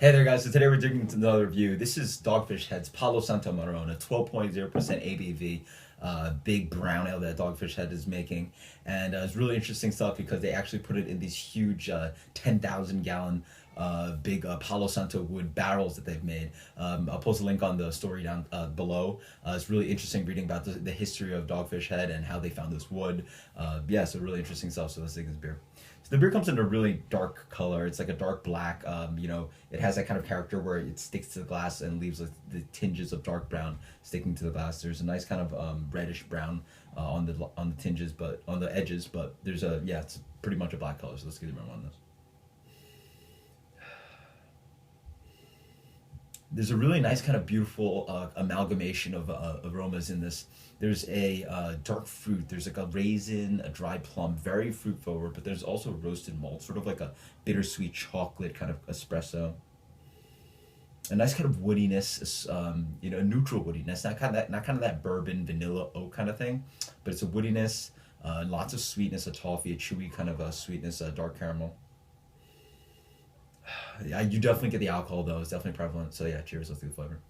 Hey there, guys. So today we're digging into another review. This is Dogfish Head's Palo Santo Marron, a 12.0% ABV, big brown ale that Dogfish Head is making. And it's really interesting stuff because they actually put it in these huge 10,000 gallon big Palo Santo wood barrels that they've made. I'll post a link on the story down below. It's really interesting reading about the history of Dogfish Head and how they found this wood. Yeah, so really interesting stuff. So let's dig this beer. So the beer comes in a really dark color. It's like a dark black. It has that kind of character where it sticks to the glass and leaves like the tinges of dark brown sticking to the glass. There's a nice kind of reddish brown on the tinges, but on the edges. But there's it's pretty much a black color. So let's get around on this. There's a really nice kind of beautiful amalgamation of aromas in this. There's a dark fruit. There's like a raisin, a dried plum, very fruit forward. But there's also roasted malt, sort of like a bittersweet chocolate kind of espresso. A nice kind of woodiness, a neutral woodiness, not kind of that bourbon vanilla oak kind of thing, but it's a woodiness, lots of sweetness, a toffee, a chewy kind of a sweetness, a dark caramel. Yeah, you definitely get the alcohol though. It's definitely prevalent. So yeah, cheers. Let's do the flavor.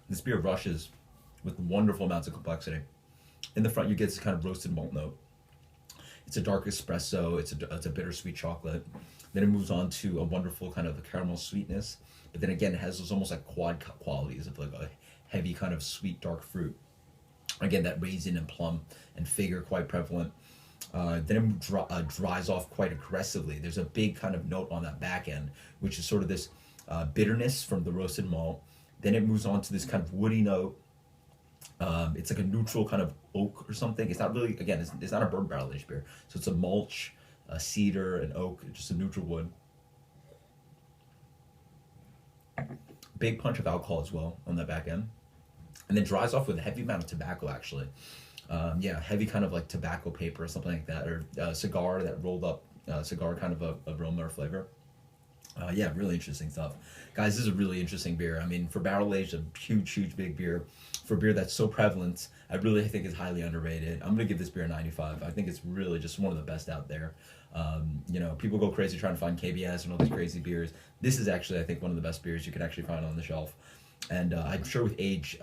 This beer rushes with wonderful amounts of complexity. In the front, you get this kind of roasted malt note. It's a dark espresso. It's a bittersweet chocolate. Then it moves on to a wonderful kind of a caramel sweetness. But then again, it has those almost like quad qualities of like a heavy kind of sweet dark fruit. Again, that raisin and plum and fig are quite prevalent. Then it dries off quite aggressively. There's a big kind of note on that back end, which is sort of this bitterness from the roasted malt. Then it moves on to this kind of woody note. It's like a neutral kind of oak or something. It's not really, again, it's not a bourbon barrel aged beer. So it's a mulch, a cedar, an oak, just a neutral wood. Big punch of alcohol as well on that back end. And then dries off with a heavy amount of tobacco actually. Yeah, heavy kind of like tobacco paper or something like that, or cigar that rolled up, cigar kind of a aroma or flavor. Yeah, really interesting stuff, guys. This is a really interesting beer. I mean, for barrel aged, a huge, big beer. For beer that's so prevalent, I really think is highly underrated. I'm gonna give this beer a 95. I think it's really just one of the best out there. People go crazy trying to find KBS and all these crazy beers. This is actually, I think, one of the best beers you can actually find on the shelf. And I'm sure with age,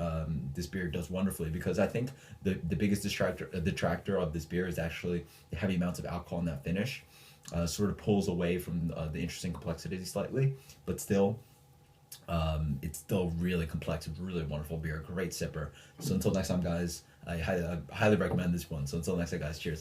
this beer does wonderfully because I think the biggest detractor of this beer is actually the heavy amounts of alcohol in that finish. Sort of pulls away from the interesting complexity slightly, but still, it's still really complex. It's really wonderful beer, great sipper. So until next time, guys, I highly recommend this one. So until next time, guys, cheers.